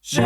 Well,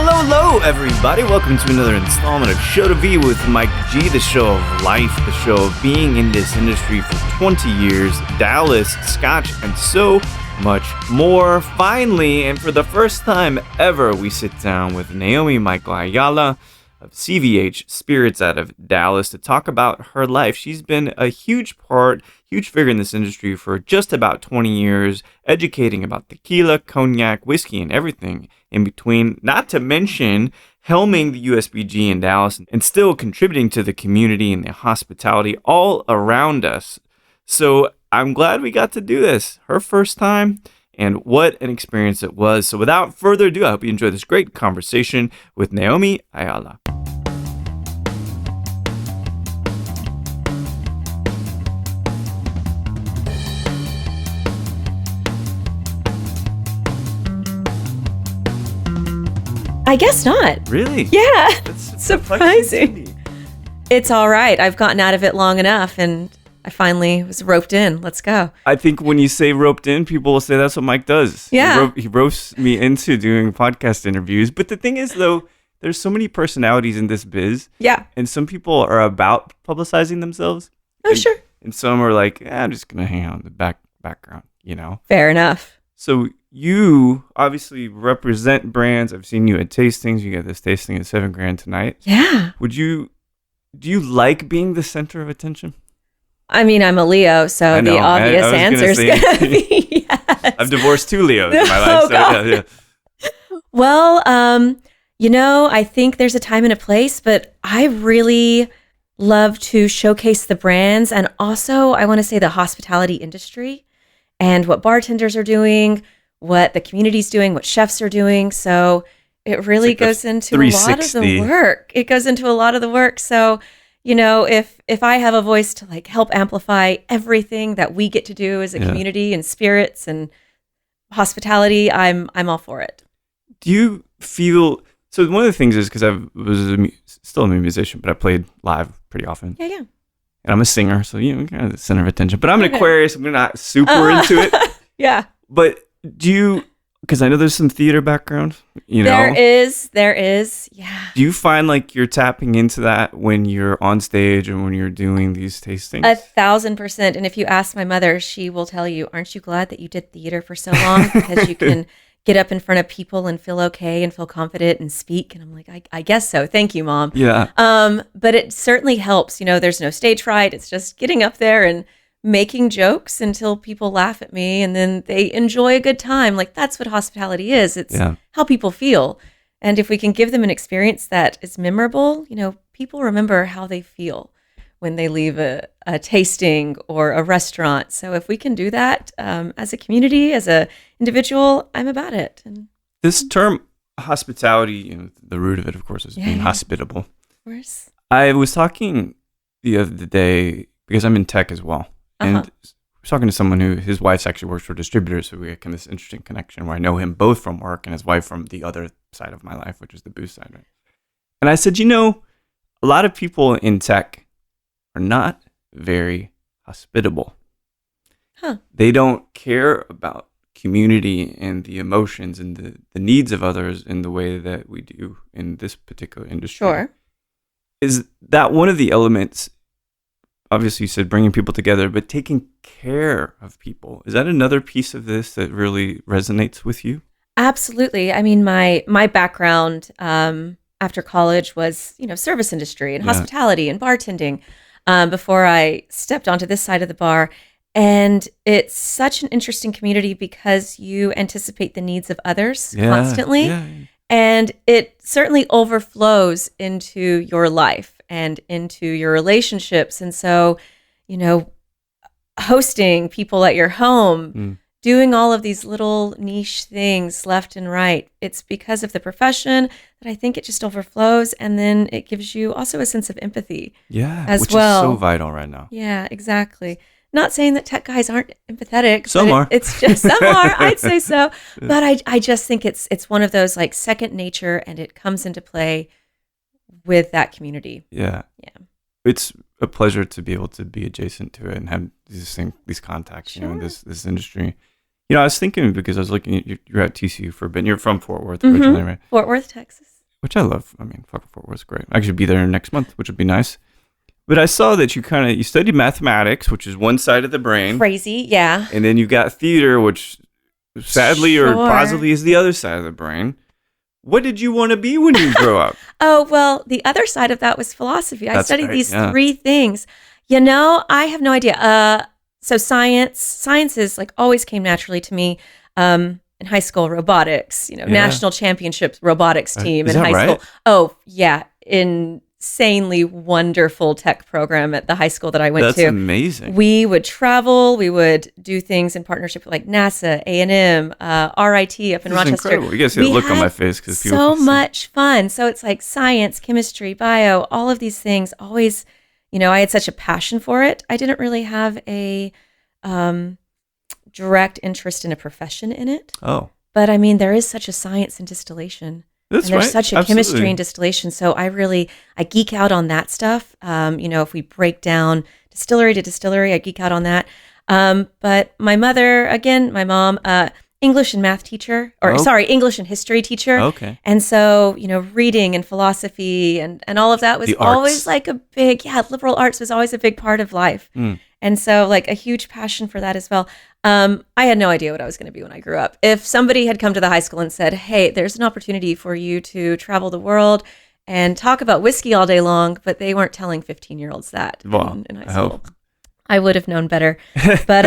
hello, everybody. Welcome to another installment of Show to Be with Mike G, the show of life, the show of being in this industry for 20 years, Dallas, Scotch, and so much more. Finally, and for the first time ever, we sit down with Naomi Michial Ayala of CVH Spirits out of Dallas to talk about her life. She's been a huge figure in this industry for just about 20 years, educating about tequila, cognac, whiskey, and everything in between, not to mention helming the USBG in Dallas and still contributing to the community and the hospitality all around us. So I'm glad we got to do this. Her first time, and what an experience it was. So without further ado, I hope you enjoy this great conversation with Naomi Ayala. I guess not. Really? Yeah. That's surprising. It's all right. I've gotten out of it long enough and I finally was roped in. Let's go. I think when you say roped in, people will say that's what Mike does. Yeah. He ropes me into doing podcast interviews. But the thing is, though, there's so many personalities in this biz. Yeah. And some people are about publicizing themselves. Oh, sure. And some are like, I'm just going to hang out in the background, you know? Fair enough. So you obviously represent brands. I've seen you at tastings. You got this tasting at $7,000 tonight. Yeah. Do you like being the center of attention? I mean, I'm a Leo, so the obvious answer is going to be yes. I've divorced 2 Leos in my life. Oh, so yeah. Well, I think there's a time and a place, but I really love to showcase the brands and also I want to say the hospitality industry and what bartenders are doing, what the community's doing, what chefs are doing. So it really goes into a lot of the work. It goes into a lot of the work. So, if I have a voice to like help amplify everything that we get to do as a community and spirits and hospitality, I'm all for it. Do you feel, so one of the things is because I was still a musician, but I played live pretty often. Yeah. And I'm a singer, so kind of the center of attention. But I'm an Aquarius, I'm not super into it. Yeah. But do you, because I know there's some theater background, There is, yeah. Do you find like you're tapping into that when you're on stage and when you're doing these tastings? 1,000%. And if you ask my mother, she will tell you, aren't you glad that you did theater for so long? Because you can get up in front of people and feel okay and feel confident and speak. And I'm like, I guess so. Thank you, Mom. Yeah. But it certainly helps. There's no stage fright. It's just getting up there and making jokes until people laugh at me and then they enjoy a good time. Like that's what hospitality is. It's how people feel. And if we can give them an experience that is memorable, people remember how they feel when they leave a tasting or a restaurant. So if we can do that as a community, as a individual, I'm about it. And this term hospitality, the root of it, of course, is being hospitable. Of course. I was talking the other day, because I'm in tech as well, and I was talking to someone who, his wife actually works for distributors, so we had kind of this interesting connection where I know him both from work and his wife from the other side of my life, which is the booze side, right? And I said, a lot of people in tech are not very hospitable. They don't care about community and the emotions and the needs of others in the way that we do in this particular industry. Sure. Is that one of the elements? Obviously, you said bringing people together, but taking care of people. Is that another piece of this that really resonates with you? Absolutely. I mean, my background after college was, service industry and hospitality and bartending before I stepped onto this side of the bar. And it's such an interesting community because you anticipate the needs of others constantly. Yeah. And it certainly overflows into your life and into your relationships. And so, hosting people at your home doing all of these little niche things left and right. It's because of the profession that I think it just overflows. And then it gives you also a sense of empathy as which well. is so vital right now. Yeah, exactly. Not saying that tech guys aren't empathetic. Some are. It's just some are. I'd say so. But I just think it's one of those like second nature, and it comes into play with that community. Yeah. Yeah. It's a pleasure to be able to be adjacent to it and have these contacts, Sure. in this industry. I was thinking, because I was looking at you're at TCU for a bit. And you're from Fort Worth originally, right? Fort Worth, Texas. Which I love. I mean, fucking Fort Worth's great. I should be there next month, which would be nice. But I saw that you studied mathematics, which is one side of the brain. Crazy, yeah. And then you got theater, which sadly or Sure. positively is the other side of the brain. What did you want to be when you grow up? Oh, well, the other side of that was philosophy. I That's studied right, these yeah. 3 things. I have no idea. So sciences like always came naturally to me. In high school, robotics, national championships robotics team Is in that high right? school. Oh, yeah. Insanely wonderful tech program at the high school that I went That's to. amazing. We would travel. We would do things in partnership with like NASA, A&M, RIT up in This is Rochester. incredible. You guys see the We look on had my face because people so can see. much fun. So it's like science, chemistry, bio, all of these things. Always, I had such a passion for it. I didn't really have a direct interest in a profession in it. Oh, But I mean, there is such a science in distillation. that's And there's right. such a Absolutely. chemistry in distillation. So I geek out on that stuff. If we break down distillery to distillery, I geek out on that. But my mother, again, my mom, English and math teacher, English and history teacher. Okay. And so, reading and philosophy and all of that was The arts. always like liberal arts was always a big part of life. Mm. And so like a huge passion for that as well. I had no idea what I was going to be when I grew up. If somebody had come to the high school and said, hey, there's an opportunity for you to travel the world and talk about whiskey all day long, but they weren't telling 15-year-olds that Well, in high I school. hope. I would have known better. But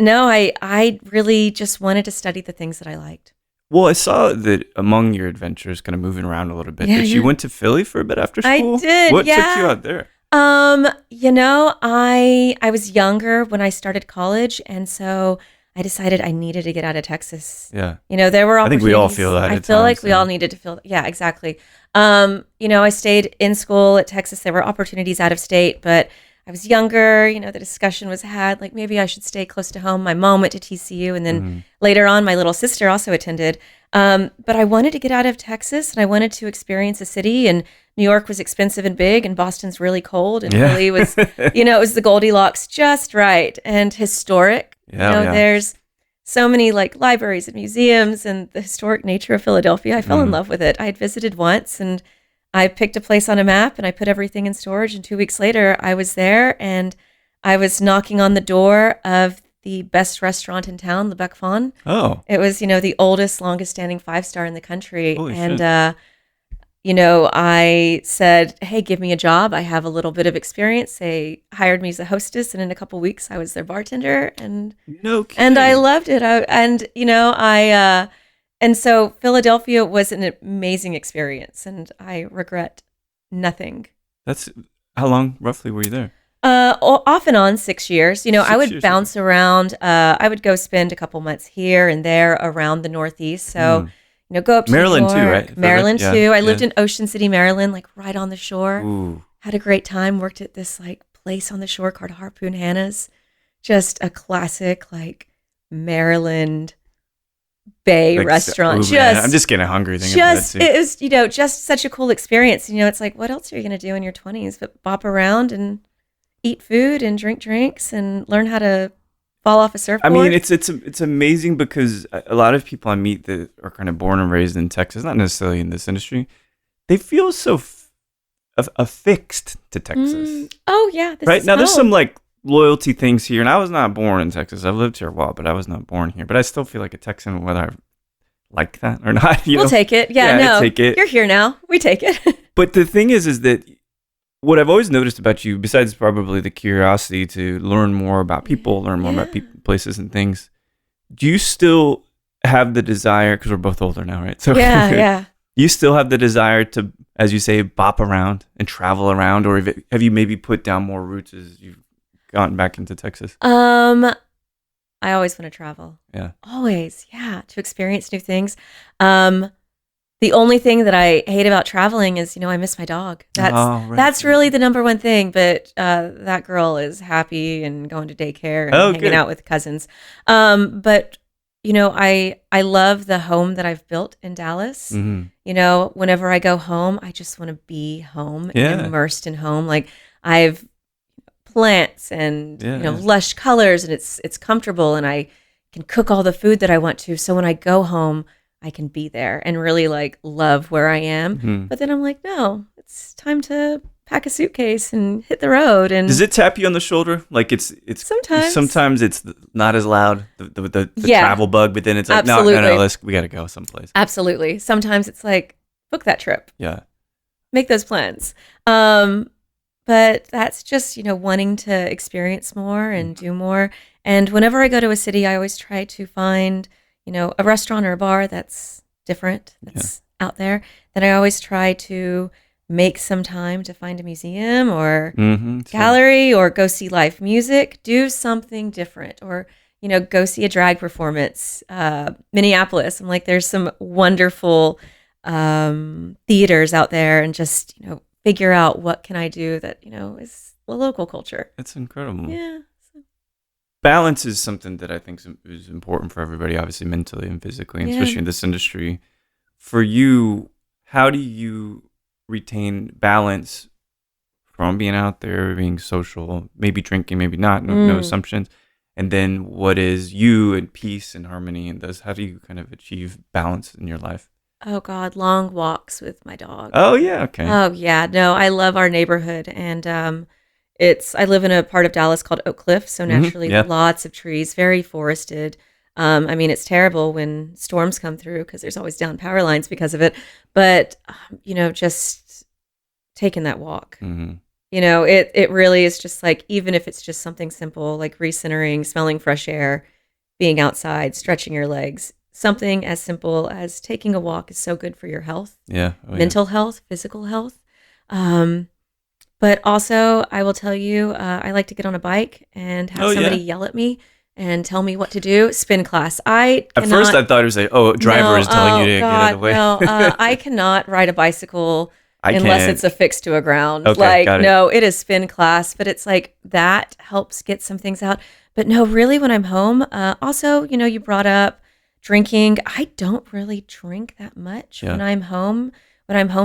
no, I really just wanted to study the things that I liked. Well, I saw that among your adventures, kind of moving around a little bit, Yeah, that you yeah. went to Philly for a bit after I school. did, What took yeah. you out there? I was younger when I started college, and so I decided I needed to get out of Texas. Yeah. There were I think opportunities. we all feel that I at feel like times, we yeah. all needed to feel. Yeah, exactly. I stayed in school at Texas. There were opportunities out of state, but I was younger. The discussion was had like maybe I should stay close to home. My mom went to TCU, and then later on, my little sister also attended. But I wanted to get out of Texas, and I wanted to experience a city. And New York was expensive and big, and Boston's really cold, and Yeah. Philly was, it was the Goldilocks just right and historic. Yeah. There's so many like libraries and museums, and the historic nature of Philadelphia. I fell in love with it. I had visited once, and I picked a place on a map, and I put everything in storage. And 2 weeks later, I was there, and I was knocking on the door of the best restaurant in town, Le Bec Fawn. Oh, It was, the oldest, longest standing 5-star in the country. Holy and, shit. I said, hey, give me a job. I have a little bit of experience. They hired me as a hostess. And in a couple of weeks, I was their bartender. And no kidding. and I loved it. And so Philadelphia was an amazing experience. And I regret nothing. That's how long roughly were you there? Off and on 6 years. I 6 would years, bounce around. I would go spend a couple months here and there around the Northeast. So, go up to Maryland New too, York. right? Maryland Yeah, too. I yeah. lived in Ocean City, Maryland, like right on the shore. Ooh. Had a great time. Worked at this like place on the shore called Harpoon Hannah's. Just a classic like Maryland Bay Like, restaurant. ooh, man, I'm just getting hungry thinking about it too. It was, just such a cool experience. It's like, what else are you going to do in your 20s but bop around and eat food and drink drinks and learn how to fall off a surfboard? I mean, it's amazing because a lot of people I meet that are kind of born and raised in Texas, not necessarily in this industry, they feel so affixed to Texas. Oh yeah, this Right is now, there's home. some like loyalty things here, and I was not born in Texas. I've lived here a while, but I was not born here. But I still feel like a Texan, whether I like that or not. We'll take it. Yeah, Yeah, no, take it. You're here now. We take it. But the thing is that what I've always noticed about you, besides probably the curiosity to learn more about people, learn more about people, places, and things, do you still have the desire? Because we're both older now, right? So yeah. you still have the desire to, as you say, bop around and travel around, or have you maybe put down more roots as you've gotten back into Texas? I always want to travel. Yeah. Always, yeah, to experience new things. The only thing that I hate about traveling is, I miss my dog. That's really the number one thing. But that girl is happy and going to daycare and hanging out with cousins. But I love the home that I've built in Dallas. Whenever I go home, I just want to be home, immersed in home. Like I've plants and lush colors, and it's comfortable, and I can cook all the food that I want to. So when I go home, I can be there and really like love where I am. But then I'm like, no, it's time to pack a suitcase and hit the road. And does it tap you on the shoulder? Like it's sometimes it's not as loud, the travel bug, but then it's like, no, we got to go someplace. Absolutely. Sometimes it's like, book that trip. Yeah. Make those plans. But that's just, wanting to experience more and do more. And whenever I go to a city, I always try to find, a restaurant or a bar that's different, that's out there. Then I always try to make some time to find a museum or gallery or go see live music, do something different, or, go see a drag performance. Minneapolis, I'm like, there's some wonderful theaters out there, and just, figure out what can I do that, is the local culture. It's incredible. Yeah. Balance is something that I think is important for everybody, obviously mentally and physically, and especially in this industry. For you, how do you retain balance from being out there, being social, maybe drinking, maybe not, no assumptions, and then what is you and peace and harmony, and how do you kind of achieve balance in your life? Oh God, long walks with my dog. Oh yeah, okay. Oh yeah, no, I love our neighborhood, and I live in a part of Dallas called Oak Cliff, so naturally lots of trees, very forested. It's terrible when storms come through because there's always down power lines because of it. But just taking that walk, it really is just like, even if it's just something simple like recentering, smelling fresh air, being outside, stretching your legs. Something as simple as taking a walk is so good for your health, mental health, physical health. But also, I will tell you, I like to get on a bike and have somebody yell at me and tell me what to do. Spin class. At first, I thought it was like, a driver is telling you to get out of the way. No, I cannot ride a bicycle unless it's affixed to a ground. Okay, it is spin class, but it's like that helps get some things out. But no, really, when I'm home, also, you brought up drinking. I don't really drink that much when I'm home,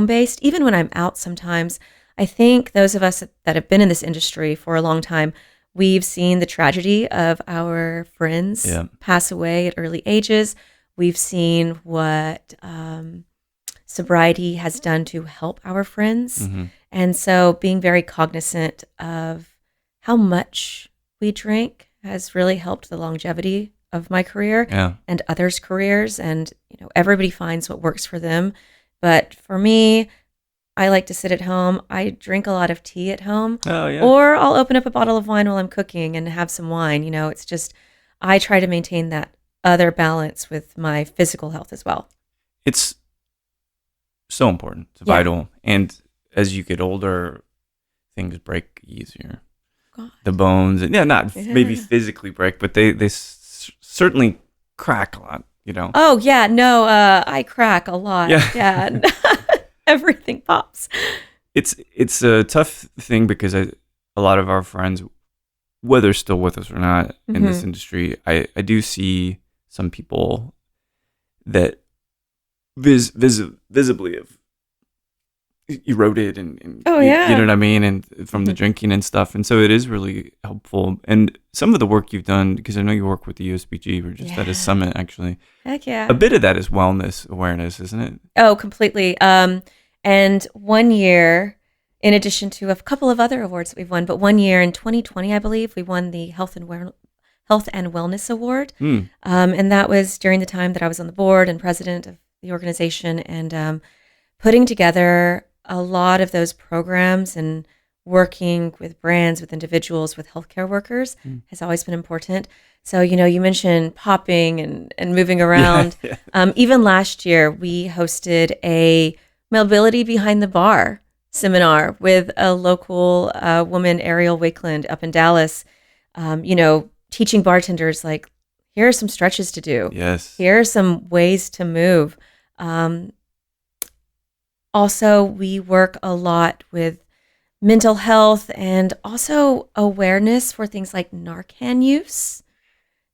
based, even when I'm out sometimes. I think those of us that have been in this industry for a long time, we've seen the tragedy of our friends pass away at early ages. We've seen what sobriety has done to help our friends. And so being very cognizant of how much we drink has really helped the longevity of my career and others' careers. And, everybody finds what works for them. But for me, I like to sit at home. I drink a lot of tea at home. Or I'll open up a bottle of wine while I'm cooking and have some wine. It's just, I try to maintain that other balance with my physical health as well. It's so important. It's vital. And as you get older, things break easier. God. The bones, maybe physically break, but they certainly crack a lot, Oh, yeah. No, I crack a lot. Yeah. Everything pops. It's a tough thing because a lot of our friends, whether still with us or not in this industry, I do see some people that visibly have eroded and you know what I mean, and from the drinking and stuff, and so it is really helpful. And some of the work you've done, because I know you work with the USBG, we're just at a summit actually. Heck yeah. A bit of that is wellness awareness, isn't it? Oh, completely. And one year, in addition to a couple of other awards that we've won, but one year in 2020, I believe, we won the Health and Wellness Award. And that was during the time that I was on the board and president of the organization, and putting together a lot of those programs and working with brands, with individuals, with healthcare workers has always been important. So, you mentioned popping and moving around. Even last year, we hosted a mobility behind the bar seminar with a local woman, Ariel Wakeland, up in Dallas, teaching bartenders, like, here are some stretches to do. Yes. Here are some ways to move. Also, we work a lot with mental health and also awareness for things like Narcan use.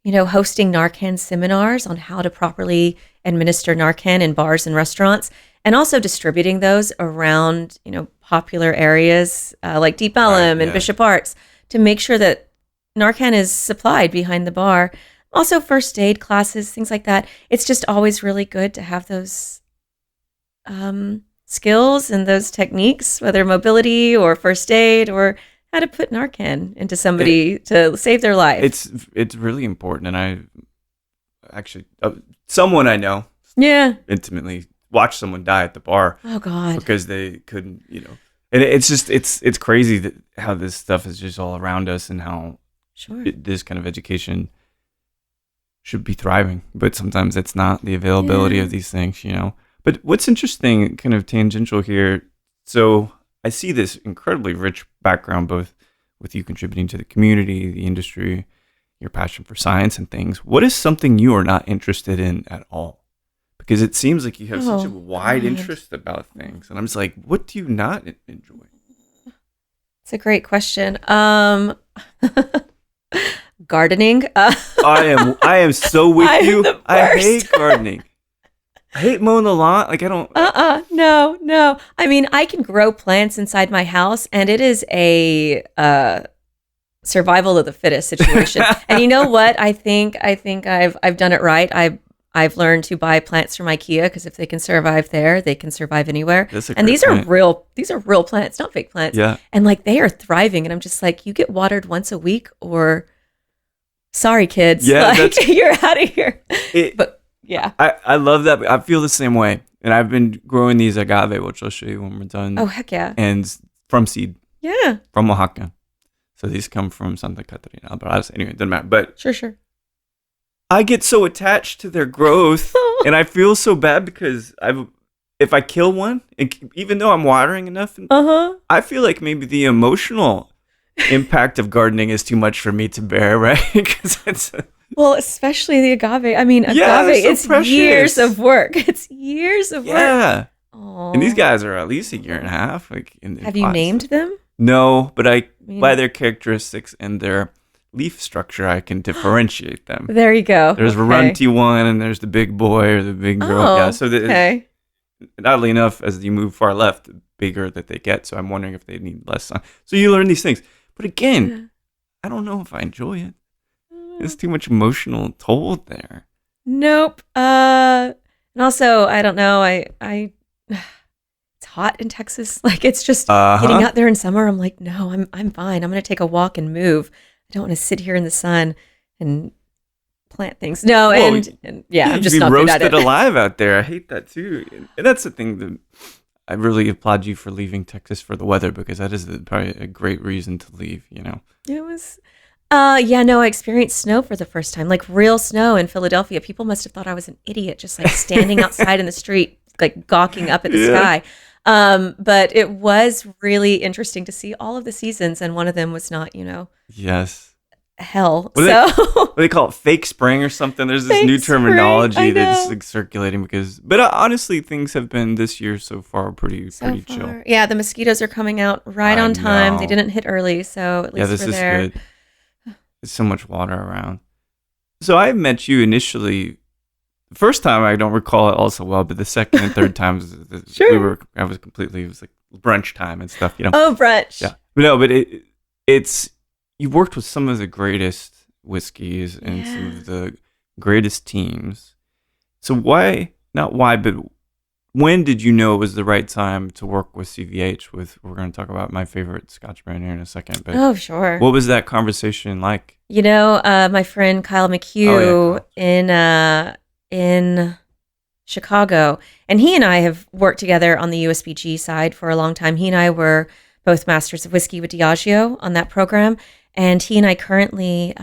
Hosting Narcan seminars on how to properly administer Narcan in bars and restaurants, and also distributing those around, popular areas like Deep Ellum and Bishop Arts to make sure that Narcan is supplied behind the bar. Also first aid classes, things like that. It's just always really good to have those skills and those techniques, whether mobility or first aid or how to put Narcan into somebody to save their life. It's really important, and I actually someone I know intimately watched someone die at the bar. Oh God! Because they couldn't, and it's just it's crazy that how this stuff is just all around us and how this kind of education should be thriving, but sometimes it's not the availability of these things, But what's interesting, kind of tangential here, so I see this incredibly rich background, both with you contributing to the community, the industry, your passion for science and things. What is something you are not interested in at all? Because it seems like you have such a wide interest about things. And I'm just like, what do you not enjoy? It's a great question. Gardening. I am so with you. I hate gardening. I hate mowing the lawn. Like, I don't. No. I mean, I can grow plants inside my house, and it is a survival of the fittest situation. And you know what? I think I've done it right. I've learned to buy plants from IKEA because if they can survive there, they can survive anywhere. And these are real plants, not fake plants. Yeah. And like they are thriving. And I'm just like, you get watered once a week, or sorry, kids. Yeah, like, you're out of here. But yeah. I love that. I feel the same way. And I've been growing these agave, which I'll show you when we're done. Oh, heck yeah. And from seed. Yeah. From Oaxaca. So these come from Santa Catarina. But anyway, it doesn't matter. But sure. I get so attached to their growth. And I feel so bad because if I kill one, even though I'm watering enough, I feel like maybe the emotional impact of gardening is too much for me to bear, right? Because it's... Well, especially the agave. I mean, agave, it's years of work. It's years of work. Yeah. And these guys are at least a year and a half. Have you named them? No, but by their characteristics and their leaf structure, I can differentiate them. There you go. There's a runty one, and there's the big boy or the big girl. Oh, so oddly enough, as you move far left, the bigger that they get. So I'm wondering if they need less sun. So you learn these things. But again, I don't know if I enjoy it. There's too much emotional toll there. Nope. And also, I don't know. I it's hot in Texas. Like, it's just getting out there in summer. I'm like, no, I'm fine. I'm going to take a walk and move. I don't want to sit here in the sun and plant things. No, I'm just not good at it. Roasted alive out there. I hate that too. And that's the thing that I really applaud you for leaving Texas for the weather, because that is probably a great reason to leave. It was. I experienced snow for the first time, like real snow in Philadelphia. People must have thought I was an idiot, just like standing outside in the street, like gawking up at the sky. But it was really interesting to see all of the seasons, and one of them was not, yes, hell. What they call it, fake spring or something. There's this new terminology that's like circulating but honestly, things have been this year so far pretty chill. Yeah, the mosquitoes are coming out right on time. They didn't hit early, so at least this we're is there. Good. There's so much water around. So I met you initially. The first time I don't recall it all so well, but the second and third times sure. it was like brunch time and stuff, Oh, brunch. Yeah. But it's you've worked with some of the greatest whiskeys and some of the greatest teams. So but when did you know it was the right time to work with CVH? We're going to talk about my favorite Scotch brand here in a second. But oh, sure. What was that conversation like? My friend Kyle McHugh in Chicago, and he and I have worked together on the USBG side for a long time. He and I were both masters of whiskey with Diageo on that program, and he and I currently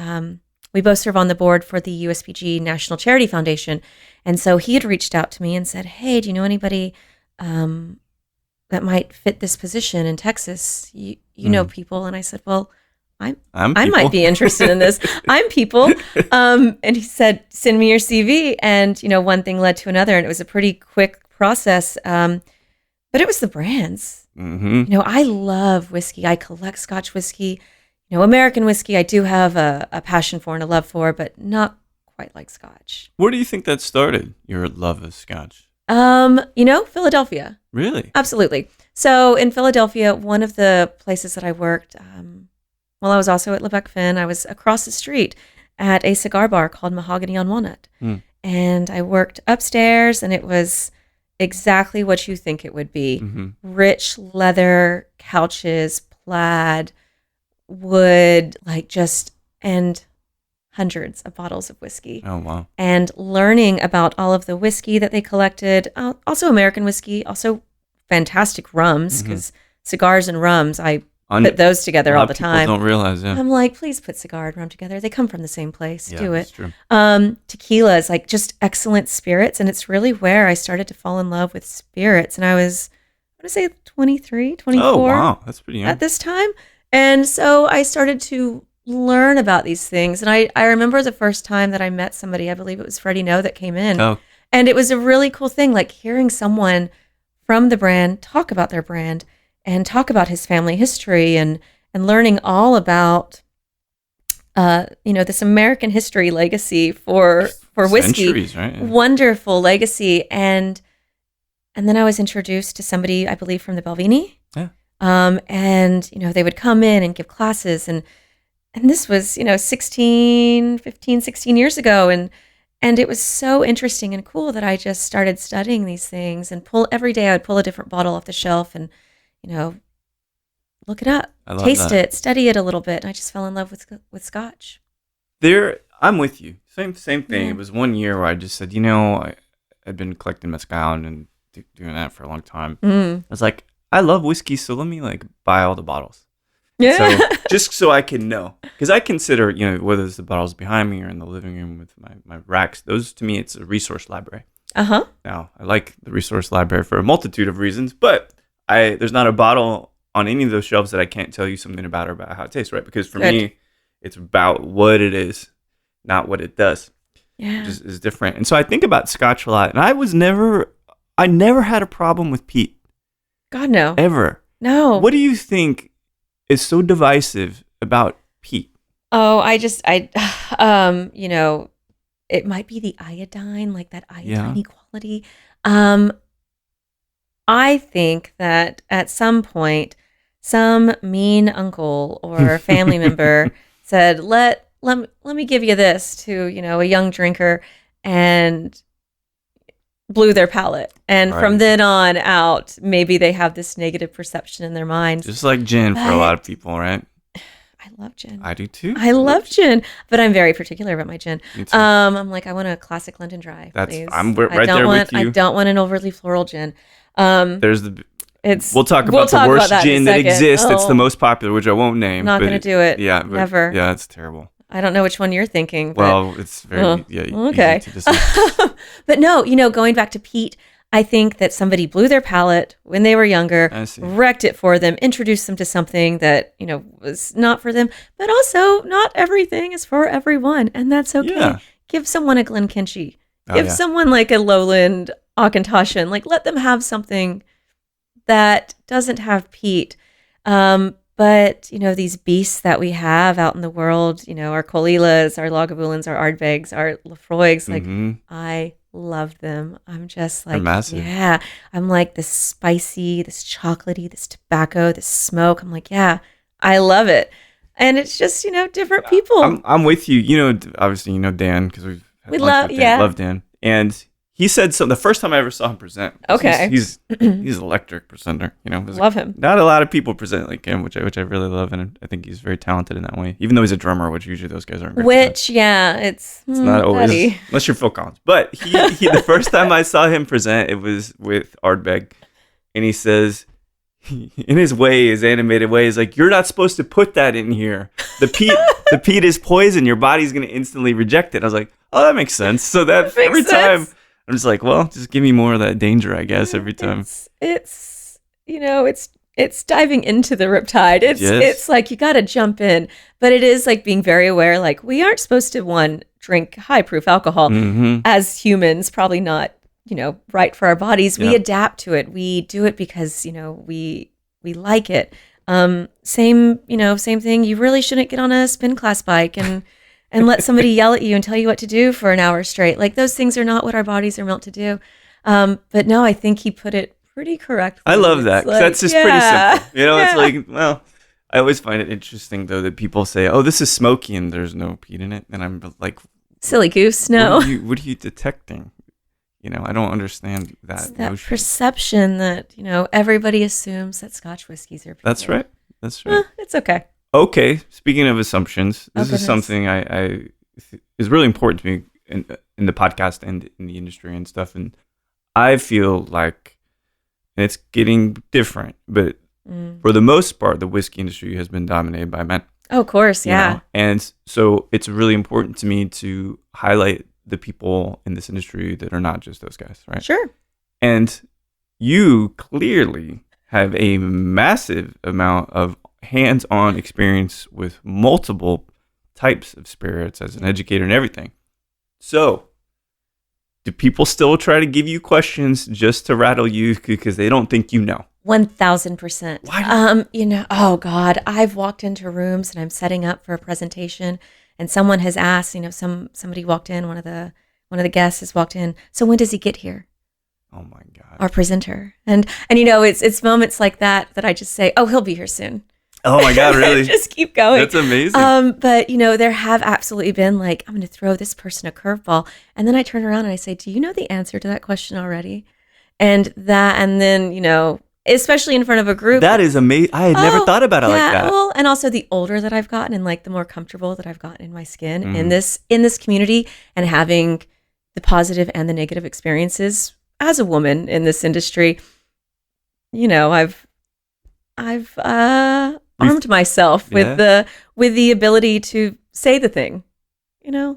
we both serve on the board for the USBG National Charity Foundation. And so he had reached out to me and said, hey, do you know anybody that might fit this position in Texas? You know people. And I said, well, I might be interested in this. I'm people. And he said, send me your CV. And, one thing led to another, and it was a pretty quick process. But it was the brands. Mm-hmm. I love whiskey. I collect Scotch whiskey. American whiskey, I do have a passion for and a love for, but not quite like Scotch. Where do you think that started, your love of Scotch? Philadelphia. Really? Absolutely. So in Philadelphia, one of the places that I worked, I was also at Lebec Finn. I was across the street at a cigar bar called Mahogany on Walnut. And I worked upstairs, and it was exactly what you think it would be. Mm-hmm. Rich leather couches, plaid, wood, and hundreds of bottles of whiskey. Oh, wow. And learning about all of the whiskey that they collected, also American whiskey, also fantastic rums, because cigars and rums, I put those together all the time. People don't realize, yeah. I'm like, please put cigar and rum together. They come from the same place. Yeah, Do it. that's true. Tequilas, just excellent spirits. And it's really where I started to fall in love with spirits. And I was, I want to say 23, 24 Oh, wow. That's pretty young. at this time. And so I started to learn about these things. And I remember the first time that I met somebody, I believe it was Freddie No that came in. Oh. And it was a really cool thing, hearing someone from the brand talk about their brand and talk about his family history and learning all about, this American history legacy for whiskey. Centuries, right? Yeah. Wonderful legacy. And then I was introduced to somebody, I believe, from the Belvini. Yeah. And, they would come in and give classes. And this was, 16 years ago. And it was so interesting and cool that I just started studying these things and every day I would pull a different bottle off the shelf and, look it up, taste it, study it a little bit. And I just fell in love with Scotch. I'm with you. Same thing. Yeah. It was one year where I just said, I had been collecting mezcal and doing that for a long time. I was like, I love whiskey, so let me buy all the bottles. Yeah. So just so I can know, because I consider, whether it's the bottles behind me or in the living room with my racks, those to me, it's a resource library. Uh-huh. Now, I like the resource library for a multitude of reasons, but there's not a bottle on any of those shelves that I can't tell you something about or about how it tastes, right? Because for me, it's about what it is, not what it does. Yeah. Which is different. And so I think about Scotch a lot, and I never had a problem with peat. God, no. Ever. No. What do you think is so divisive about peat? Oh, it might be the iodine, that iodine quality. I think that at some point, some mean uncle or family member said, let me give you this to, a young drinker, and blew their palate. And Right. from then on out, maybe they have this negative perception in their minds. Just like gin for a lot of people, right? I love gin. I do too. I love gin, but I'm very particular about my gin. Me too. I'm like, I want a classic London Dry, please. I'm right there with you. I don't want an overly floral gin. We'll talk about the worst gin that exists. It's the most popular, which I won't name. I'm not going to do it. Yeah, never. Yeah, it's terrible. I don't know which one you're thinking. Well, it's very okay. easy to decide. But no, going back to peat, I think that somebody blew their palate when they were younger, wrecked it for them, introduced them to something that, was not for them. But also, not everything is for everyone, and that's okay. Yeah. Give someone a Glenkinchie. Give someone a Lowland Auchentoshan. Let them have something that doesn't have peat. But, these beasts that we have out in the world, our Colilas, our Lagavulins, our Ardbegs, our Lafroigs, I love them. I'm just They're massive. Yeah. I'm this spicy, this chocolatey, this tobacco, this smoke. I'm yeah, I love it. And it's just, different people. I'm with you. Obviously, Dan, because we love Dan. And he said so the first time I ever saw him present. Okay. He's an electric presenter. Love him. Not a lot of people present like him, which I really love, and I think he's very talented in that way. Even though he's a drummer, which usually those guys aren't. It's not always unless you're Phil Collins. But he the first time I saw him present, it was with Ardbeg, and he says, in his animated way, is you're not supposed to put that in here. The peat is poison. Your body's gonna instantly reject it. I was like, oh, that makes sense. So that every time. I'm just well, just give me more of that danger, I guess, every time. It's it's diving into the riptide. Yes. It's like you got to jump in, but it is like being very aware. Like we aren't supposed to drink high proof alcohol as humans. Probably not, right for our bodies. We adapt to it. We do it because we like it. Same thing. You really shouldn't get on a spin class bike and let somebody yell at you and tell you what to do for an hour straight. Like those things are not what our bodies are meant to do. But no, I think he put it pretty correctly. I love that. Like, that's just pretty simple. It's like, well, I always find it interesting though that people say, "Oh, this is smoky," and there's no peat in it, and I'm like, silly goose. No. What are you detecting? I don't understand that. It's that perception that everybody assumes that Scotch whiskeys are. That's right. It's okay. Okay. Speaking of assumptions, this is something I is really important to me in the podcast and in the industry and stuff, and I feel like. And it's getting different, but for the most part, the whiskey industry has been dominated by men. Oh, of course, yeah. And so it's really important to me to highlight the people in this industry that are not just those guys, right? Sure. And you clearly have a massive amount of hands-on experience with multiple types of spirits as an educator and everything. So, do people still try to give you questions just to rattle you because they don't think you know? 1,000%. Why? Oh God, I've walked into rooms and I'm setting up for a presentation, and someone has asked. Somebody walked in. One of the guests has walked in. So when does he get here? Oh my God. Our presenter, and it's moments like that I just say, oh, he'll be here soon. Oh my God, really? Just keep going. That's amazing. But there have absolutely been like, I'm going to throw this person a curveball. And then I turn around and I say, do you know the answer to that question already? And then, especially in front of a group. That is amazing. I had never thought about it like that. Well, and also the older that I've gotten and like the more comfortable that I've gotten in my skin in this community and having the positive and the negative experiences as a woman in this industry, I've armed myself with the ability to say the thing,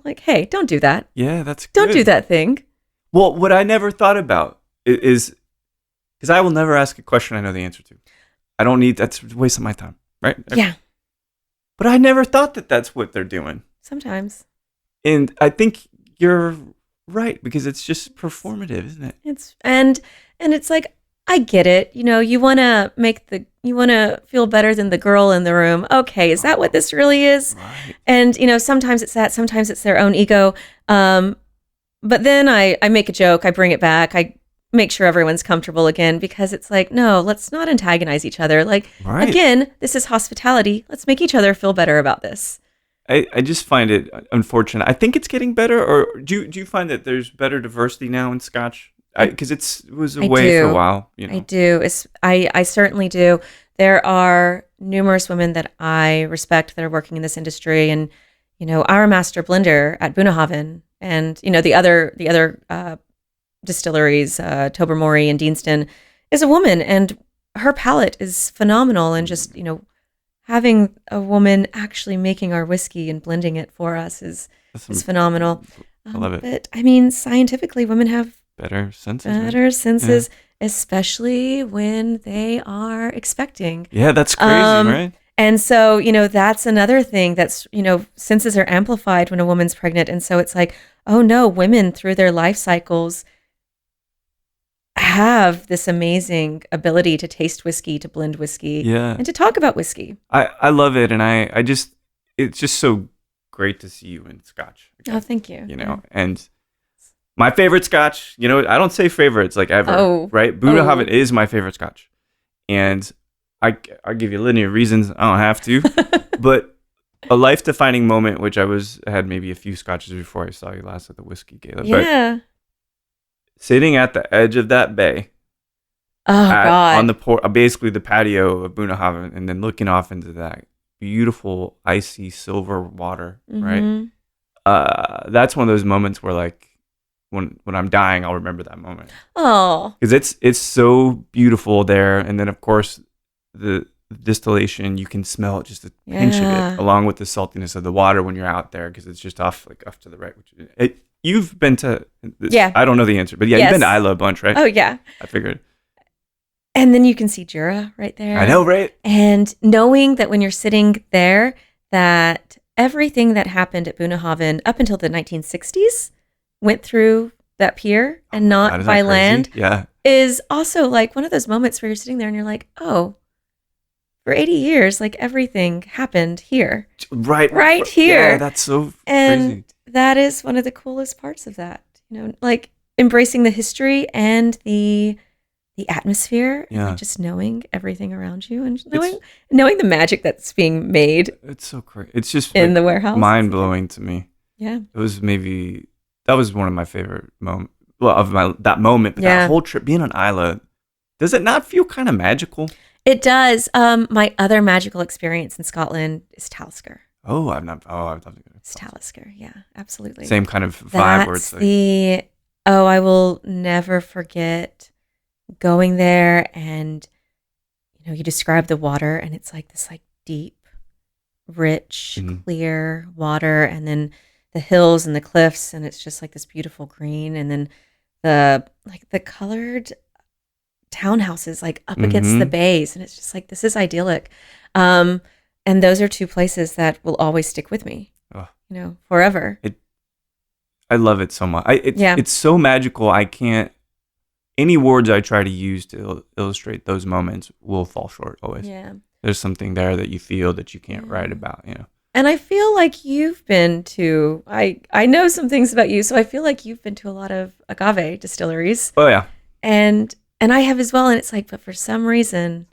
like, hey, don't do that. Yeah, that's good. Don't do that thing. Well, what I never thought about is because I will never ask a question I know the answer to. I don't need, that's a waste of my time, right? Yeah. But I never thought that that's what they're doing. Sometimes. And I think you're right, because it's just performative, isn't it? And it's like, I get it. You want to feel better than the girl in the room. Okay, is that what this really is? Right. And sometimes it's that, sometimes it's their own ego. But then I make a joke, I bring it back, I make sure everyone's comfortable again, because it's like, no, let's not antagonize each other. Like, again, this is hospitality. Let's make each other feel better about this. I just find it unfortunate. I think it's getting better, or do you find that there's better diversity now in Scotch? Because it was away for a while. I do. I certainly do. There are numerous women that I respect that are working in this industry, and our master blender at Bunnahabhain, and the other distilleries, Tobermory and Deanston, is a woman, and her palate is phenomenal. And just having a woman actually making our whiskey and blending it for us is phenomenal. I love it. But I mean, scientifically, women have better senses, especially when they are expecting. Yeah, that's crazy, right? And so, that's another thing that's, senses are amplified when a woman's pregnant. And so it's like, oh no, women through their life cycles have this amazing ability to taste whiskey, to blend whiskey, and to talk about whiskey. I love it. And it's just so great to see you in Scotch. Oh, thank you. And my favorite Scotch, I don't say favorites like ever, right? Bunnahabhain is my favorite Scotch. And I'll give you a litany of reasons. I don't have to. But a life-defining moment, which I had maybe a few Scotches before I saw you last at the Whiskey Gala. Yeah. But sitting at the edge of that bay. God. On the basically the patio of Bunnahabhain, and then looking off into that beautiful, icy silver water, right? That's one of those moments where, like, when I'm dying, I'll remember that moment. Oh, because it's so beautiful there, and then of course the distillation, you can smell just a pinch of it, along with the saltiness of the water when you're out there, because it's just off to the right. You've been to, I don't know the answer, but you've been to Isla a bunch, right? Oh yeah, I figured. And then you can see Jura right there. I know, right? And knowing that when you're sitting there, that everything that happened at Boonhaven up until the 1960s went through that pier and not by land is also like one of those moments where you're sitting there and you're like, oh, for 80 years, like everything happened here. Right here. Yeah, that's so and crazy. That is one of the coolest parts of that, like embracing the history and the atmosphere, and just knowing everything around you and knowing the magic that's being made. It's so crazy. It's just in the warehouse. Mind blowing to me. Yeah. That was one of my favorite moments. Well, that moment, but that whole trip, being on Isla, does it not feel kind of magical? It does. My other magical experience in Scotland is Talisker. Oh, I've not. Oh, I'd love to go. It's Talisker. Yeah, absolutely. Same kind of vibe. Where it's like, I will never forget going there, and you describe the water, and it's like this like deep, rich, clear water, and then the hills and the cliffs, and it's just like this beautiful green, and then the colored townhouses like up against the bays, and it's just like, this is idyllic. And those are two places that will always stick with me, forever. I love it so much. It's so magical. I can't. Any words I try to use to illustrate those moments will fall short always. Yeah. There's something there that you feel that you can't write about, And I feel like you've been to, I know some things about you, so I feel like you've been to a lot of agave distilleries. Oh, yeah. And I have as well, and it's like, but for some reason,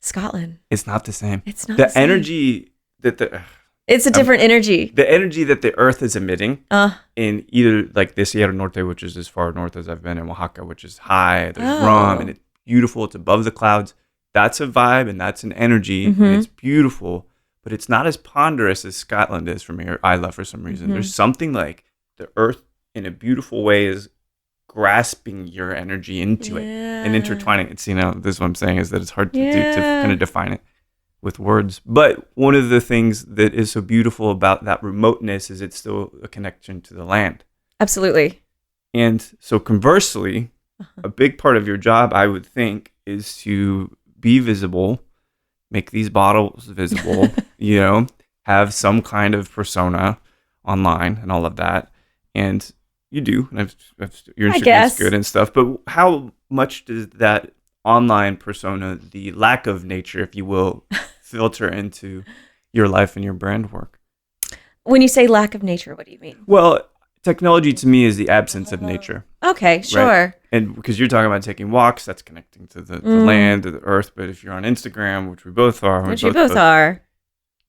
Scotland. It's not the same. It's not the same. Energy that it's a different energy. The energy that the earth is emitting in either like the Sierra Norte, which is as far north as I've been, in Oaxaca, which is high. There's rum, and it's beautiful. It's above the clouds. That's a vibe, and that's an energy, and it's beautiful. But it's not as ponderous as Scotland is for me, or Isla for some reason. There's something like the earth in a beautiful way is grasping your energy into it and intertwining it. So, this is what I'm saying, is that it's hard to do, to kind of define it with words. But one of the things that is so beautiful about that remoteness is it's still a connection to the land. Absolutely. And so conversely, a big part of your job, I would think, is to be visible, make these bottles visible, have some kind of persona online and all of that. And you do. And your Instagram's good and stuff. But how much does that online persona, the lack of nature, if you will, filter into your life and your brand work? When you say lack of nature, what do you mean? Well, technology to me is the absence of nature. Okay, sure. Right? And because you're talking about taking walks, that's connecting to the land, to the earth. But if you're on Instagram, which we both are,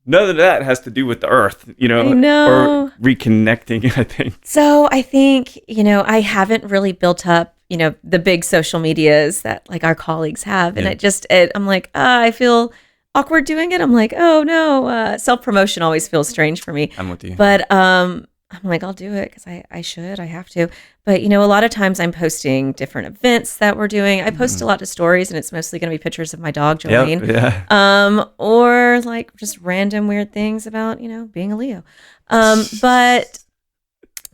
none of that has to do with the earth, I know. Or reconnecting, I think. So I think, I haven't really built up, the big social medias that like our colleagues have. And I'm like, I feel awkward doing it. I'm like, oh no, self-promotion always feels strange for me. I'm with you. But I'm like, I'll do it because I have to. But, a lot of times I'm posting different events that we're doing. I post a lot of stories, and it's mostly going to be pictures of my dog, Jolene. Or like just random weird things about, being a Leo. But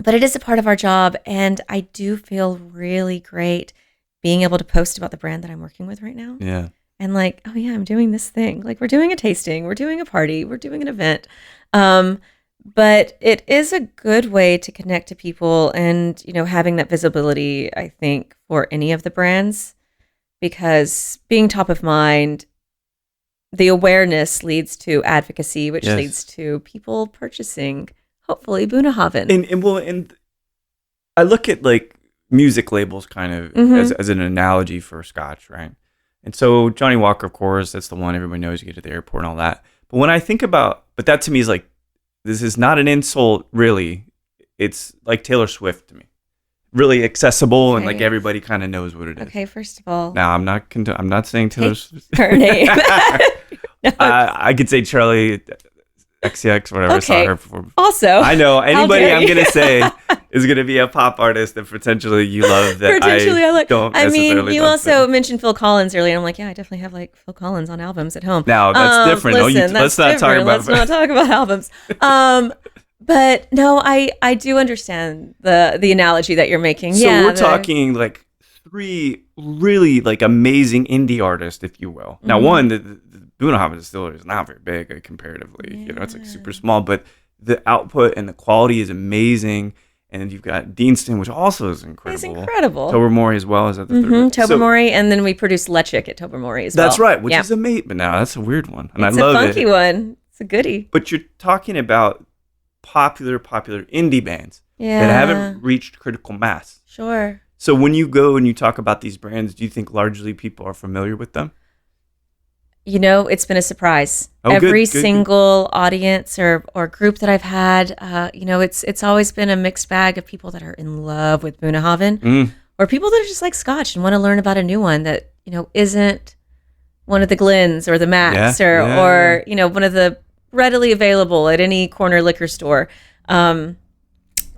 it is a part of our job. And I do feel really great being able to post about the brand that I'm working with right now. Yeah. And like, oh yeah, I'm doing this thing. Like we're doing a tasting, we're doing a party, we're doing an event. But it is a good way to connect to people and, having that visibility, I think, for any of the brands, because being top of mind, the awareness leads to advocacy, which leads to people purchasing, hopefully, Boonhaven. And I look at like music labels kind of as an analogy for Scotch, right? And so Johnny Walker, of course, that's the one everybody knows. You get to the airport and all that. But when I think about, that to me is like, this is not an insult, really. It's like Taylor Swift to me. Really accessible and like everybody kind of knows what it is. Okay, first of all. Now, I'm not saying Taylor Swift. Her name. I could say Charlie XCX, whatever. Okay. Saw her before. Also. I know. Anybody I'm going to say is going to be a pop artist that potentially you love that I like. don't I necessarily mean, you also mentioned Phil Collins earlier. And I'm like, yeah, I definitely have like Phil Collins on albums at home. Now, that's different. Listen, let's not talk about albums. But no, I do understand the analogy that you're making. So we're talking like three really like amazing indie artists, if you will. Now, one, the Bunnahabhain distillery is not very big comparatively. You know, it's like super small, but the output and the quality is amazing. And then you've got Deanston, which also is incredible. It's incredible. Tobermory as well. Is that the third? Tobermory, and then we produce Lechik at Tobermory as well. That's right, which is amazing. But now that's a weird one, and it's I love it. It's a funky one. It's a goodie. But you're talking about popular indie bands that haven't reached critical mass. Sure. So when you go and you talk about these brands, do you think largely people are familiar with them? You know, it's been a surprise. Oh, Every single audience or group that I've had, you know, it's always been a mixed bag of people that are in love with Bunnahabhain or people that are just like Scotch and want to learn about a new one that, you know, isn't one of the Glens or the Macs or you know, one of the readily available at any corner liquor store.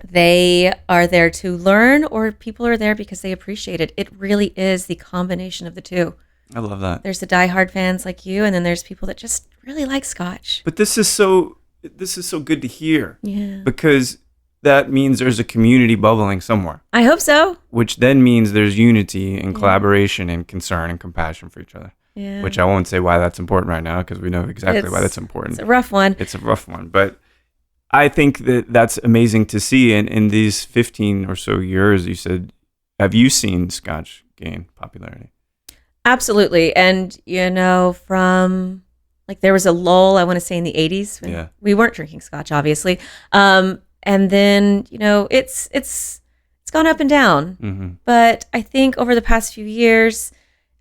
They are there to learn, or people are there because they appreciate it. It really is the combination of the two. I love that. There's the diehard fans like you, and then there's people that just really like Scotch. But this is so good to hear. Yeah. Because that means there's a community bubbling somewhere. I hope so. Which then means there's unity and collaboration and concern and compassion for each other. Yeah. Which I won't say why that's important right now, because we know exactly why that's important. It's a rough one. It's a rough one. But I think that's amazing to see. And in these 15 or so years, you said, have you seen Scotch gain popularity? Absolutely. And, you know, from like there was a lull, I want to say in the 80s when we weren't drinking Scotch, obviously. And then, you know, it's gone up and down. Mm-hmm. But I think over the past few years,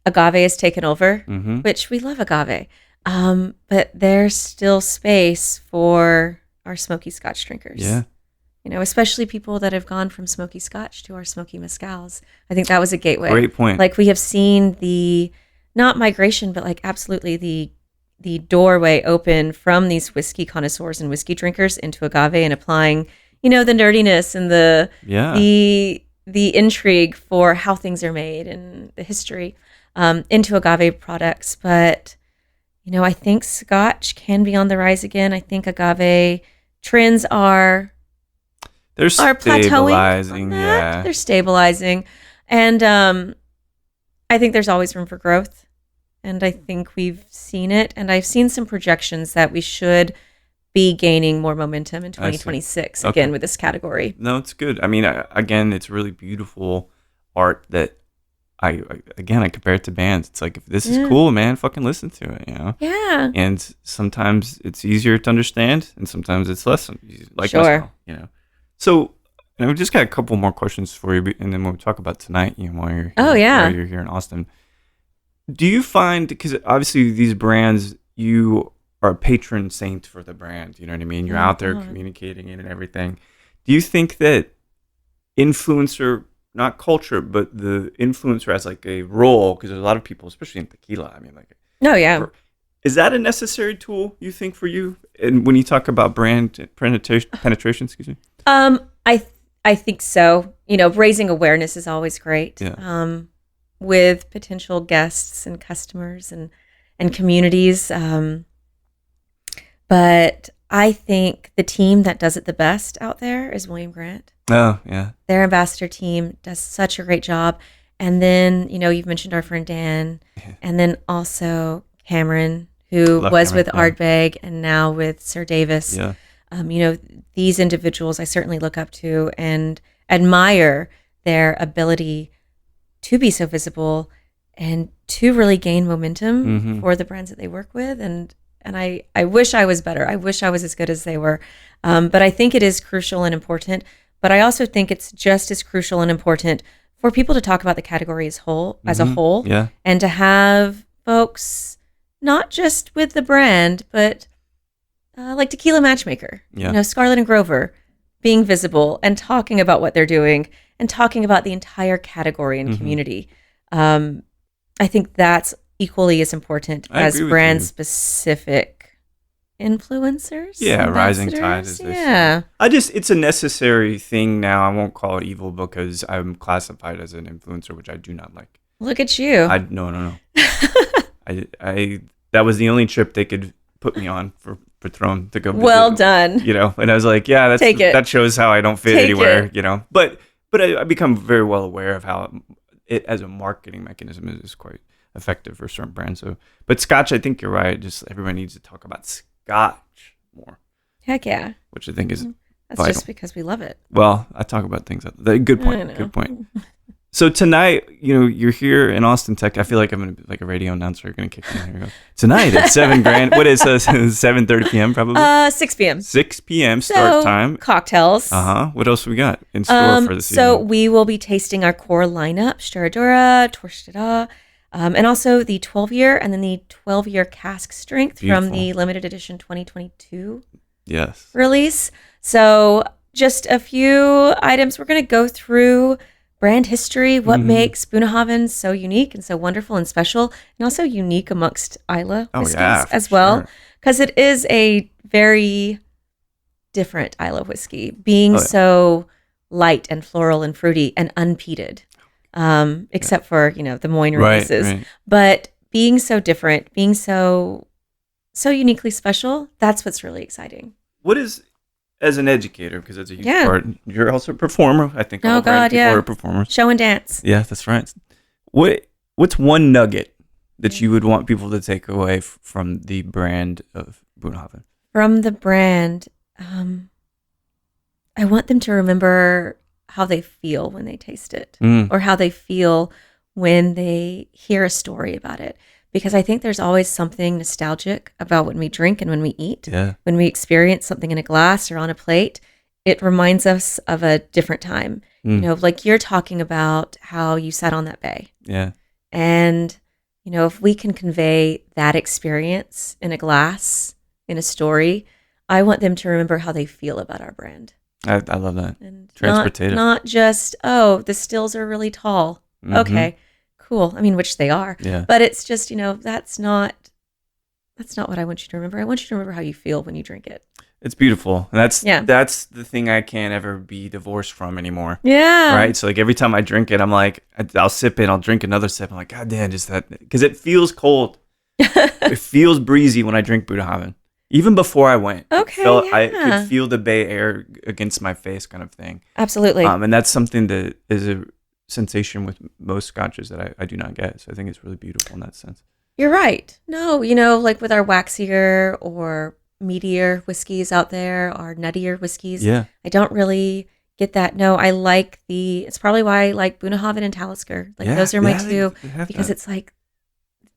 agave has taken over, which we love agave. But there's still space for our smoky Scotch drinkers. Yeah. You know, especially people that have gone from smoky Scotch to our smoky mezcals. I think that was a gateway. Great point. Like we have seen the, not migration, but like absolutely the doorway open from these whiskey connoisseurs and whiskey drinkers into agave and applying, you know, the nerdiness and the intrigue for how things are made and the history into agave products. But, you know, I think Scotch can be on the rise again. I think agave trends are stabilizing. Yeah. They're stabilizing. And I think there's always room for growth. And I think we've seen it. And I've seen some projections that we should be gaining more momentum in 2026 again with this category. No, it's good. I mean, again, it's really beautiful art that I compare it to bands. It's like, if this is cool, man, fucking listen to it, you know? Yeah. And sometimes it's easier to understand and sometimes it's less easy, like sure. You know? So, and we've just got a couple more questions for you, and then we'll talk about tonight, you know, while you're here in Austin. Do you find, because obviously these brands, you are a patron saint for the brand, you know what I mean? You're out there communicating it and everything. Do you think that influencer, not culture, but the influencer has like a role, because there's a lot of people, especially in tequila, I mean, like, oh yeah, is that a necessary tool, you think, for you? And when you talk about brand penetration, excuse me? I think so. You know, raising awareness is always great. Yeah. With potential guests and customers and communities. But I think the team that does it the best out there is William Grant. Oh, yeah. Their ambassador team does such a great job. And then, you know, you've mentioned our friend Dan, and then also Cameron, who was with Ardbeg and now with Sir Davis. Yeah. You know, these individuals I certainly look up to and admire their ability to be so visible and to really gain momentum for the brands that they work with. And I wish I was better. I wish I was as good as they were. But I think it is crucial and important. But I also think it's just as crucial and important for people to talk about the category as a whole, and to have folks not just with the brand, but like Tequila Matchmaker, you know, Scarlett and Grover, being visible and talking about what they're doing and talking about the entire category and community. I think that's equally as important as brand specific influencers. Yeah, rising tide is this. Yeah. It's a necessary thing now. I won't call it evil because I'm classified as an influencer, which I do not like. Look at you. No. I that was the only trip they could put me on for Patron to go. Well done. You know, and I was like, yeah, that shows how I don't fit anywhere. You know, but I become very well aware of how it as a marketing mechanism is quite effective for certain brands. So, but Scotch, I think you're right. Just everybody needs to talk about Scotch more. Heck yeah. Which I think is That's vital. just because we love it. Well, I talk about things. Good point. Good point. So tonight, you're here in Austin, Texas. I feel like I'm gonna be like a radio announcer. You're gonna kick me in here. Tonight at $7,000. What is 7:30 p.m. probably? 6 p.m. 6 p.m. start time. Cocktails. What else we got in store for this So evening? we will be tasting our core lineup: Staradura, Torsteda, and also the 12-year and then the 12-year cask strength from the limited edition 2022 release. So just a few items. We're gonna go through brand history, what makes Bunnahabhain so unique and so wonderful and special, and also unique amongst Isla whiskeys as well, because it is a very different Isla whiskey, being so light and floral and fruity and unpeated, except for the Moyne releases, right. But being so different, being so uniquely special, that's what's really exciting. What is, as an educator, because that's a huge part, you're also a performer. I think all brand people are performers. Show and dance. Yeah, that's right. What's one nugget that you would want people to take away from the brand of Bunnahabhain? From the brand, I want them to remember how they feel when they taste it, or how they feel when they hear a story about it. Because I think there's always something nostalgic about when we drink and when we eat. Yeah. When we experience something in a glass or on a plate, it reminds us of a different time. Like you're talking about how you sat on that bay. Yeah. And, if we can convey that experience in a glass, in a story, I want them to remember how they feel about our brand. I love that. And transportative. Not just, the stills are really tall. Okay. Cool. I mean, which they are. Yeah. But it's just, that's not what I want you to remember. I want you to remember how you feel when you drink it. It's beautiful. And that's the thing I can't ever be divorced from anymore. Yeah. Right? So like every time I drink it, I'm like, I'll sip it, I'll drink another sip. I'm like, God damn, just that. Because it feels cold. It feels breezy when I drink Bunnahabhain. Even before I went. Okay. I could feel the bay air against my face kind of thing. Absolutely. And that's something that is a sensation with most scotches that I do not get. So I think it's really beautiful in that sense. You're right. No, like with our waxier or meatier whiskeys out there, our nuttier whiskeys. Yeah. I don't really get that. No, I like it's probably why I like Bunnahabhain and Talisker. Like those are my two, because it's like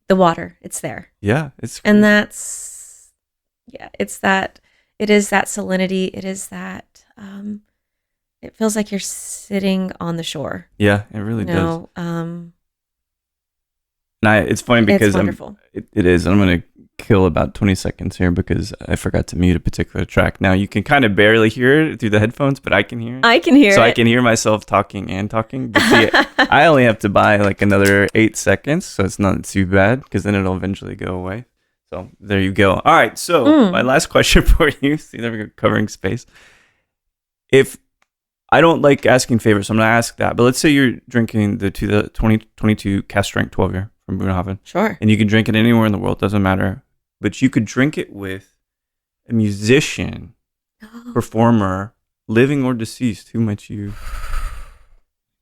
the water. It's there. Yeah. It's crazy. And that's, it's that, it is that salinity. It is that, it feels like you're sitting on the shore. Yeah, it really does. It's funny because it is. I'm going to kill about 20 seconds here because I forgot to mute a particular track. Now, you can kind of barely hear it through the headphones, but I can hear it. I can hear it. So I can hear myself talking. But see, I only have to buy like another 8 seconds, so it's not too bad because then it'll eventually go away. So there you go. All right, so my last question for you. See, there we go, covering space. If I don't like asking favors, so I'm going to ask that. But let's say you're drinking the 2022 cask strength 12-year from Bunnahabhain. Sure. And you can drink it anywhere in the world, doesn't matter. But you could drink it with a musician, performer, living or deceased. Who might you?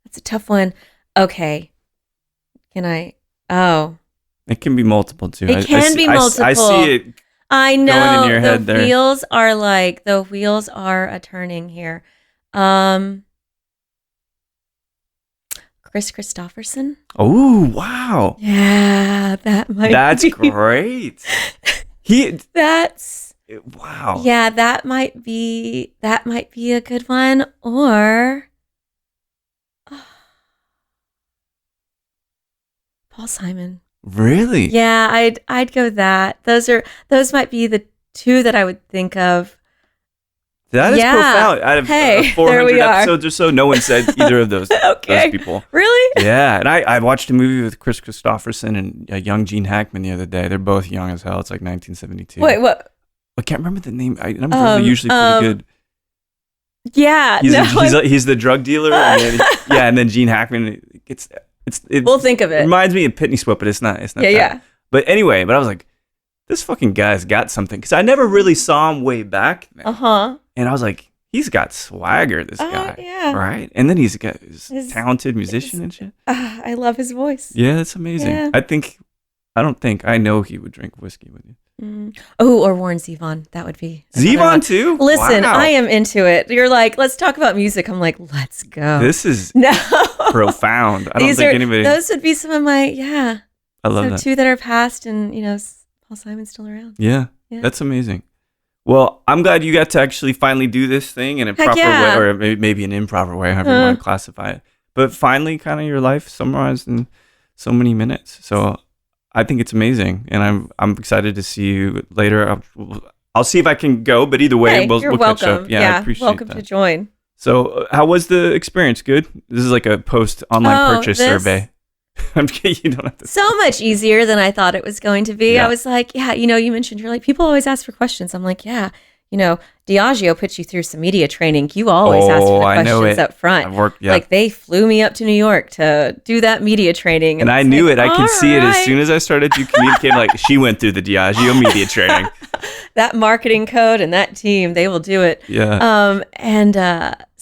That's a tough one. Okay. Can I? It can be multiple, too. It can be multiple. I see it. I know. Going in your head there. The wheels are a turning here. Chris Christopherson. Oh, wow. Yeah, that's great. Wow. Yeah, that might be a good one. Or Paul Simon. Really? Yeah, I'd go that. Those might be the two that I would think of. That is profound. Out of 400 episodes or so, no one said either of those, those people. Really? Yeah. And I watched a movie with Chris Christopherson and young Gene Hackman the other day. They're both young as hell. It's like 1972. Wait, what? I can't remember the name. I'm usually pretty good. Yeah. He's the drug dealer. And then Gene Hackman. We'll think of it. Reminds me of Pitney Sweat, but it's not. Yeah. But anyway, I was like, this fucking guy's got something. Because I never really saw him way back then. And I was like, he's got swagger, this guy. Yeah. Right? And then he's a talented musician and shit. I love his voice. Yeah, that's amazing. Yeah. I know he would drink whiskey with you. Oh, or Warren Zevon. That would be Zevon too? Listen, Wow. I am into it. You're like, let's talk about music. I'm like, let's go. This is no profound. I don't think anybody. Those would be some of my I love that. two that are passed, and Paul Simon's still around. Yeah, that's amazing. Well, I'm glad you got to actually finally do this thing in a proper way, or maybe an improper way, however you want to classify it. But finally, kind of your life summarized in so many minutes. So I think it's amazing, and I'm excited to see you later. I'll see if I can go, but either way, we'll catch up. Yeah, I appreciate welcome that. to join. So, how was the experience? Good. This is like a post online purchase survey. I'm kidding. You don't have to. So much easier than I thought it was going to be. Yeah. I was like, you mentioned you're like, people always ask for questions. I'm like, Diageo puts you through some media training. You always ask for the questions up front. I've worked, Like they flew me up to New York to do that media training. And I knew it. I could see it as soon as I started to communicate. Like she went through the Diageo media training. That marketing code and that team, they will do it. Yeah.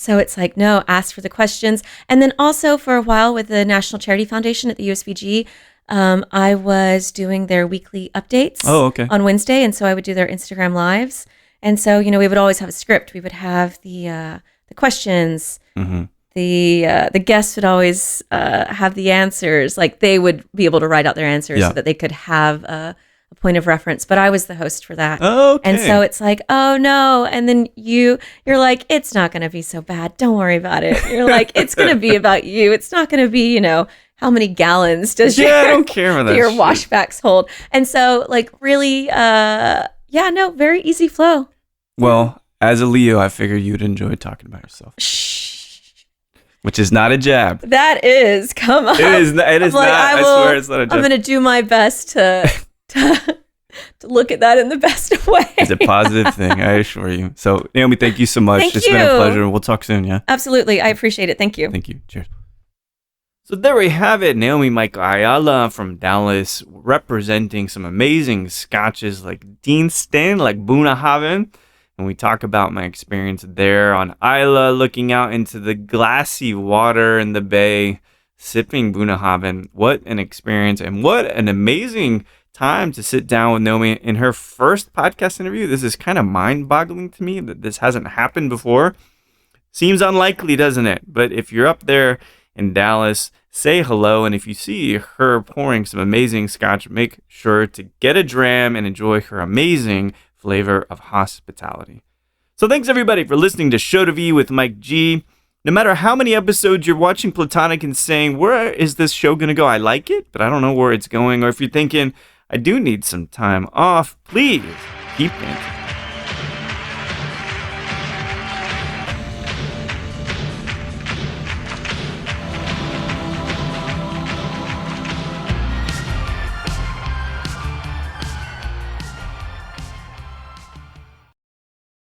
So it's like, no, ask for the questions. And then also for a while with the National Charity Foundation at the USBG, I was doing their weekly updates on Wednesday. And so I would do their Instagram lives. And so, we would always have a script. We would have the questions. Mm-hmm. The guests would always have the answers. Like they would be able to write out their answers so that they could have a point of reference. But I was the host for that. Okay. And so it's like, oh no. And then you're like, it's not going to be so bad. Don't worry about it. You're like, it's going to be about you. It's not going to be, how many gallons does I don't care about that your shit. washbacks hold? And so like really, very easy flow. Well, as a Leo, I figured you'd enjoy talking about yourself. Which is not a jab. That is, come on. It is not. I swear it's not a jab. I'm going to do my best to look at that in the best way. It's a positive thing, I assure you. So, Naomi, thank you so much. Thank It's you. been a pleasure. We'll talk soon, yeah? Absolutely. I appreciate it. Thank you. Thank you. Cheers. So there we have it. Naomi Michial Ayala from Dallas, representing some amazing scotches like Diensten, like Bunnahabhain. And we talk about my experience there on Isla, looking out into the glassy water in the bay, sipping Bunnahabhain. What an experience, and what an amazing time to sit down with Naomi in her first podcast interview. This is kind of mind-boggling to me that this hasn't happened before. Seems unlikely, doesn't it? But if you're up there in Dallas, say hello. And if you see her pouring some amazing scotch, make sure to get a dram and enjoy her amazing flavor of hospitality. So thanks everybody for listening to Show to V with Mike G. No matter how many episodes you're watching Platonic and saying, where is this show going to go? I like it, but I don't know where it's going. Or if you're thinking, I do need some time off, please keep dancing.